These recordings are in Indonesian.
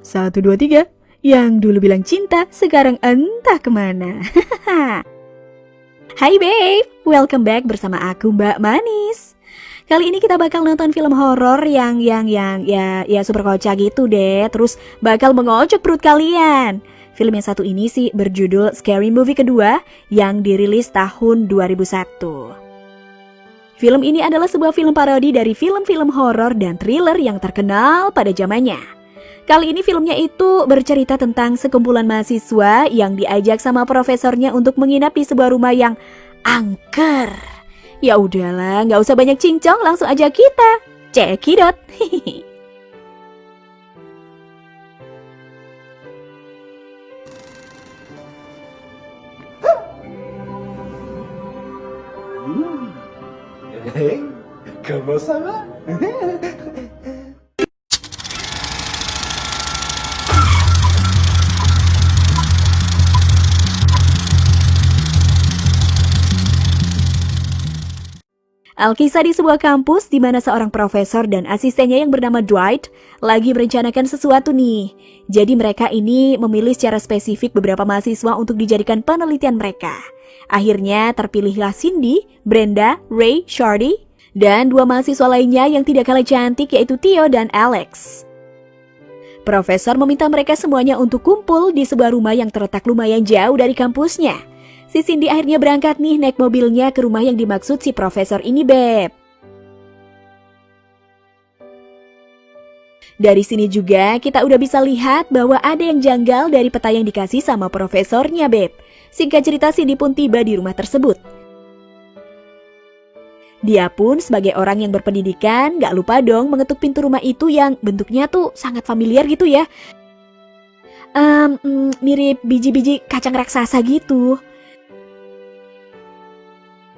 Satu, dua, tiga. Yang dulu bilang cinta, sekarang entah kemana. Hai babe, welcome back bersama aku Mbak Manis. Kali ini kita bakal nonton film horor yang super kocak gitu deh. Terus bakal mengocok perut kalian. Film yang satu ini sih berjudul Scary Movie kedua yang dirilis tahun 2001. Film ini adalah sebuah film parodi dari film-film horor dan thriller yang terkenal pada zamannya. Kali ini filmnya itu bercerita tentang sekumpulan mahasiswa yang diajak sama profesornya untuk menginap di sebuah rumah yang angker. Ya udahlah, nggak usah banyak cincong, langsung aja kita cekidot. Hey, ¿cómo ça va? Alkisah di sebuah kampus di mana seorang profesor dan asistennya yang bernama Dwight lagi merencanakan sesuatu nih. Jadi mereka ini memilih secara spesifik beberapa mahasiswa untuk dijadikan penelitian mereka. Akhirnya terpilihlah Cindy, Brenda, Ray, Shardy, dan dua mahasiswa lainnya yang tidak kalah cantik yaitu Theo dan Alex. Profesor meminta mereka semuanya untuk kumpul di sebuah rumah yang terletak lumayan jauh dari kampusnya. Si Cindy akhirnya berangkat nih naik mobilnya ke rumah yang dimaksud si profesor ini, Beb. Dari sini juga kita udah bisa lihat bahwa ada yang janggal dari peta yang dikasih sama profesornya, Beb. Singkat cerita, Cindy pun tiba di rumah tersebut. Dia pun sebagai orang yang berpendidikan gak lupa dong mengetuk pintu rumah itu yang bentuknya tuh sangat familiar gitu ya. Mirip biji-biji kacang raksasa gitu.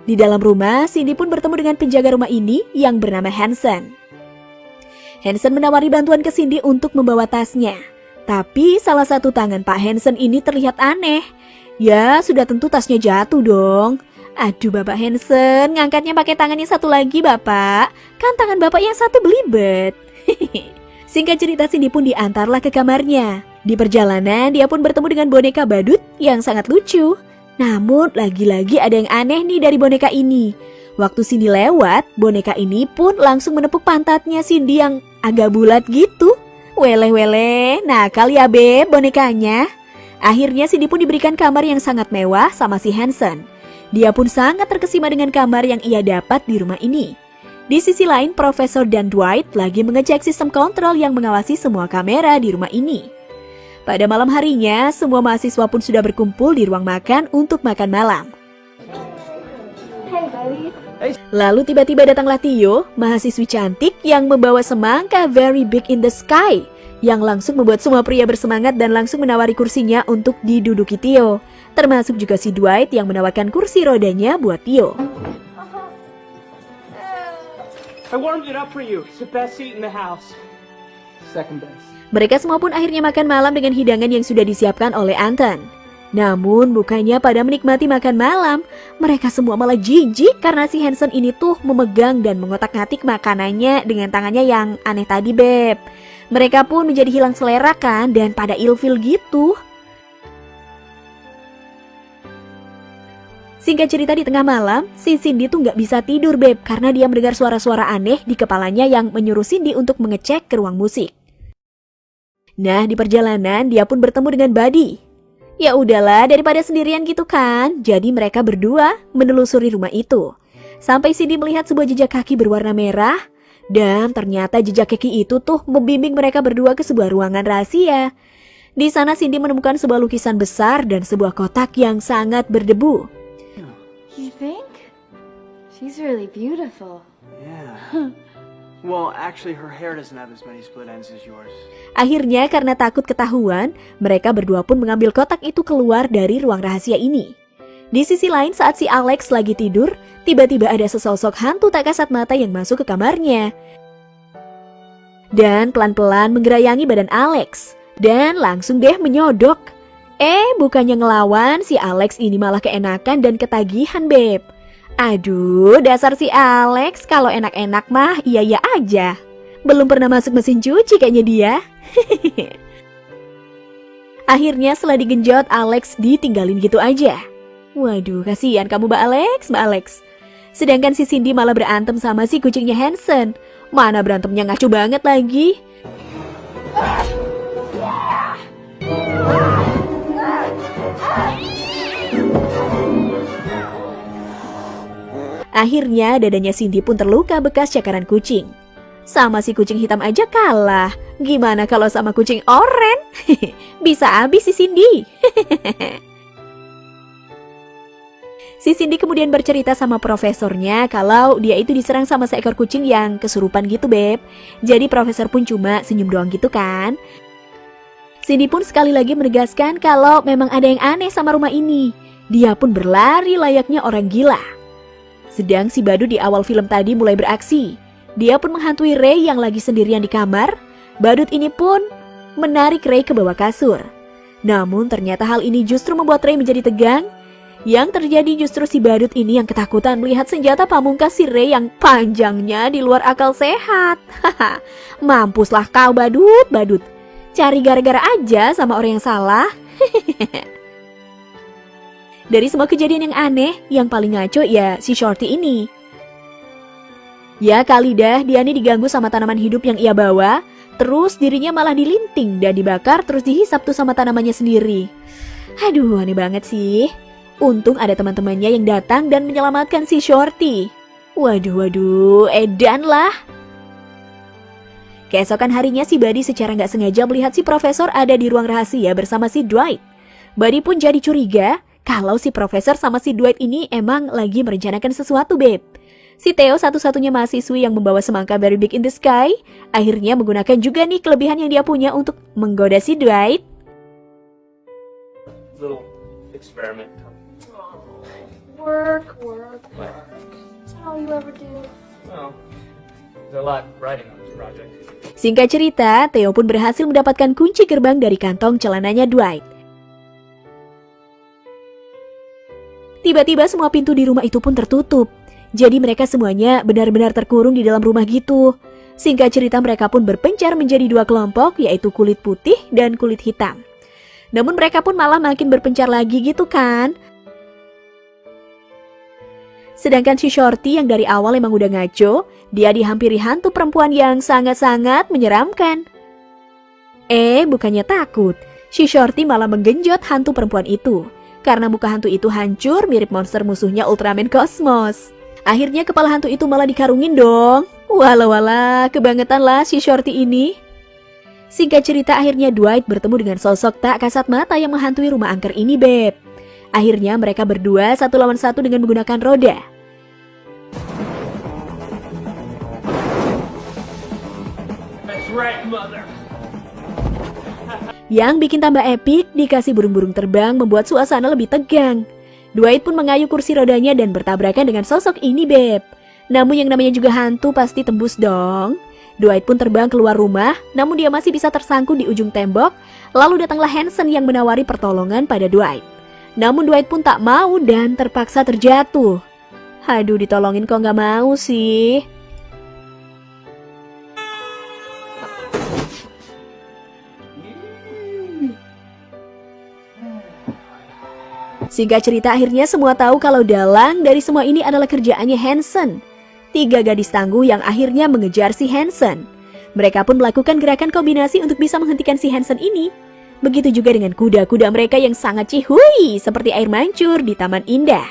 Di dalam rumah, Cindy pun bertemu dengan penjaga rumah ini yang bernama Hanson. Hanson menawari bantuan ke Cindy untuk membawa tasnya. Tapi salah satu tangan Pak Hanson ini terlihat aneh. Ya, sudah tentu tasnya jatuh dong. Aduh, Bapak Hanson, ngangkatnya pakai tangan yang satu lagi, Bapak. Kan tangan Bapak yang satu belibet. Singkat cerita, Cindy pun diantarlah ke kamarnya. Di perjalanan, dia pun bertemu dengan boneka badut yang sangat lucu. Namun, lagi-lagi ada yang aneh nih dari boneka ini. Waktu Cindy lewat, boneka ini pun langsung menepuk pantatnya Cindy yang agak bulat gitu. Weleh-weleh, nakal ya Beb bonekanya. Akhirnya Cindy pun diberikan kamar yang sangat mewah sama si Hanson. Dia pun sangat terkesima dengan kamar yang ia dapat di rumah ini. Di sisi lain, Profesor dan Dwight lagi mengecek sistem kontrol yang mengawasi semua kamera di rumah ini. Pada malam harinya, semua mahasiswa pun sudah berkumpul di ruang makan untuk makan malam. Lalu tiba-tiba datanglah Theo, mahasiswi cantik yang membawa semangka very big in the sky, yang langsung membuat semua pria bersemangat dan langsung menawari kursinya untuk diduduki Theo. Termasuk juga si Dwight yang menawarkan kursi rodanya buat Theo. I warmed it up for you. It's the best seat in the house. Second best. Mereka semua pun akhirnya makan malam dengan hidangan yang sudah disiapkan oleh Anton. Namun bukannya pada menikmati makan malam, mereka semua malah jijik karena si Hanson ini tuh memegang dan mengotak-ngatik makanannya dengan tangannya yang aneh tadi, Beb. Mereka pun menjadi hilang selera kan dan pada ilfil gitu. Singkat cerita, di tengah malam, si Cindy tuh gak bisa tidur, Beb, karena dia mendengar suara-suara aneh di kepalanya yang menyuruh Cindy untuk mengecek ke ruang musik. Nah, di perjalanan dia pun bertemu dengan Buddy. Ya udahlah, daripada sendirian gitu kan. Jadi mereka berdua menelusuri rumah itu. Sampai Cindy melihat sebuah jejak kaki berwarna merah. Dan ternyata jejak kaki itu tuh membimbing mereka berdua ke sebuah ruangan rahasia. Di sana Cindy menemukan sebuah lukisan besar dan sebuah kotak yang sangat berdebu. You think? She's really beautiful. Yeah. Well, actually, her hair doesn't have as many split ends as yours. Akhirnya karena takut ketahuan, mereka berdua pun mengambil kotak itu keluar dari ruang rahasia ini. Di sisi lain, saat si Alex lagi tidur, tiba-tiba ada sesosok hantu tak kasat mata yang masuk ke kamarnya. Dan pelan-pelan menggerayangi badan Alex. dan langsung deh menyodok. Bukannya ngelawan, si Alex ini malah keenakan dan ketagihan, Beb. Aduh, dasar si Alex, kalau enak-enak mah iya-iya aja. Belum pernah masuk mesin cuci kayaknya dia. Akhirnya setelah digenjot, Alex ditinggalin gitu aja. Waduh, kasihan kamu Mbak Alex, Mbak Alex. Sedangkan si Cindy malah berantem sama si kucingnya Hansen. Mana berantemnya ngaco banget lagi. Akhirnya dadanya Cindy pun terluka bekas cakaran kucing. Sama si kucing hitam aja kalah. Gimana kalau sama kucing oren? Bisa habis si Cindy. Si Cindy kemudian bercerita sama profesornya kalau dia itu diserang sama seekor kucing yang kesurupan gitu, Beb. Jadi profesor pun cuma senyum doang gitu kan. Cindy pun sekali lagi menegaskan kalau memang ada yang aneh sama rumah ini. Dia pun berlari layaknya orang gila. Sedang si badut di awal film tadi mulai beraksi. Dia pun menghantui Ray yang lagi sendirian di kamar. Badut ini pun menarik Ray ke bawah kasur. Namun ternyata hal ini justru membuat Ray menjadi tegang. Yang terjadi justru si badut ini yang ketakutan melihat senjata pamungkas si Ray yang panjangnya di luar akal sehat. Mampuslah kau badut. Cari gara-gara aja sama orang yang salah. Dari semua kejadian yang aneh, yang paling ngaco ya si Shorty ini. Ya kali dah dia nih diganggu sama tanaman hidup yang ia bawa, terus dirinya malah dilinting dan dibakar terus dihisap tuh sama tanamannya sendiri. Aduh, aneh banget sih. Untung ada teman-temannya yang datang dan menyelamatkan si Shorty. Waduh, edan lah. Keesokan harinya si Buddy secara nggak sengaja melihat si profesor ada di ruang rahasia bersama si Dwight. Buddy pun jadi curiga kalau si profesor sama si Dwight ini emang lagi merencanakan sesuatu, Beb. Si Theo satu-satunya mahasiswi yang membawa semangka Very Big in the Sky, akhirnya menggunakan juga nih kelebihan yang dia punya untuk menggoda si Dwight. Little experiment. Work. That's all you ever do. Well, there's a lot writing on this project. Singkat cerita, Theo pun berhasil mendapatkan kunci gerbang dari kantong celananya Dwight. Tiba-tiba semua pintu di rumah itu pun tertutup. Jadi mereka semuanya benar-benar terkurung di dalam rumah gitu. Singkat cerita mereka pun berpencar menjadi dua kelompok, yaitu kulit putih dan kulit hitam. Namun mereka pun malah makin berpencar lagi gitu kan. Sedangkan si Shorty yang dari awal emang udah ngaco, dia dihampiri hantu perempuan yang sangat-sangat menyeramkan. Bukannya takut, si Shorty malah menggenjot hantu perempuan itu. Karena muka hantu itu hancur mirip monster musuhnya Ultraman Cosmos. Akhirnya kepala hantu itu malah dikarungin dong. Walah, kebangetan lah si Shorty ini. Singkat cerita akhirnya Dwight bertemu dengan sosok tak kasat mata yang menghantui rumah angker ini, Beb. Akhirnya mereka berdua satu lawan satu dengan menggunakan roda. That's right, mother. Yang bikin tambah epik, dikasih burung-burung terbang membuat suasana lebih tegang. Dwight pun mengayuh kursi rodanya dan bertabrakan dengan sosok ini, Beb. Namun yang namanya juga hantu pasti tembus dong. Dwight pun terbang keluar rumah, namun dia masih bisa tersangkut di ujung tembok. Lalu datanglah Hansen yang menawari pertolongan pada Dwight. Namun Dwight pun tak mau dan terpaksa terjatuh. Aduh, ditolongin kok nggak mau sih. Singkat cerita akhirnya semua tahu kalau dalang dari semua ini adalah kerjaannya Hansen. 3 gadis tangguh yang akhirnya mengejar si Hansen. Mereka pun melakukan gerakan kombinasi untuk bisa menghentikan si Hansen ini. Begitu juga dengan kuda-kuda mereka yang sangat cihui seperti air mancur di Taman Indah.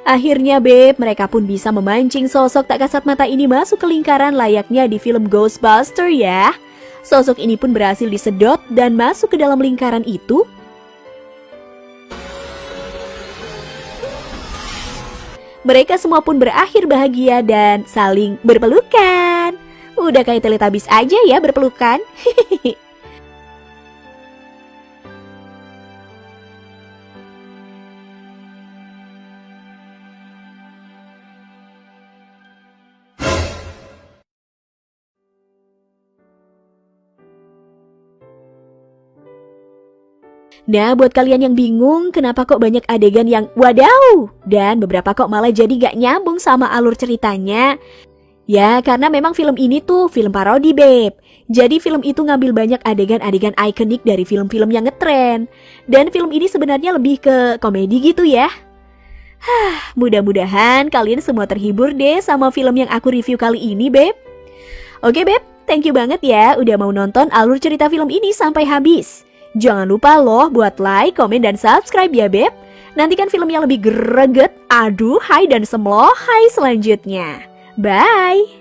Akhirnya Beb, mereka pun bisa memancing sosok tak kasat mata ini masuk ke lingkaran layaknya di film Ghostbuster ya. Sosok ini pun berhasil disedot dan masuk ke dalam lingkaran itu. Mereka semua pun berakhir bahagia dan saling berpelukan. Udah kayak Teletubbies aja ya berpelukan. Nah, buat kalian yang bingung kenapa kok banyak adegan yang wadaw dan beberapa kok malah jadi gak nyambung sama alur ceritanya, ya karena memang film ini tuh film parodi, Beb. Jadi film itu ngambil banyak adegan-adegan ikonik dari film-film yang ngetren. Dan film ini sebenarnya lebih ke komedi gitu ya. Mudah-mudahan kalian semua terhibur deh sama film yang aku review kali ini, Beb. Oke, Beb, thank you banget ya udah mau nonton alur cerita film ini sampai habis. Jangan lupa loh buat like, komen, dan subscribe ya, Beb. Nantikan film yang lebih greget, aduh, hai dan semlohai selanjutnya. Bye!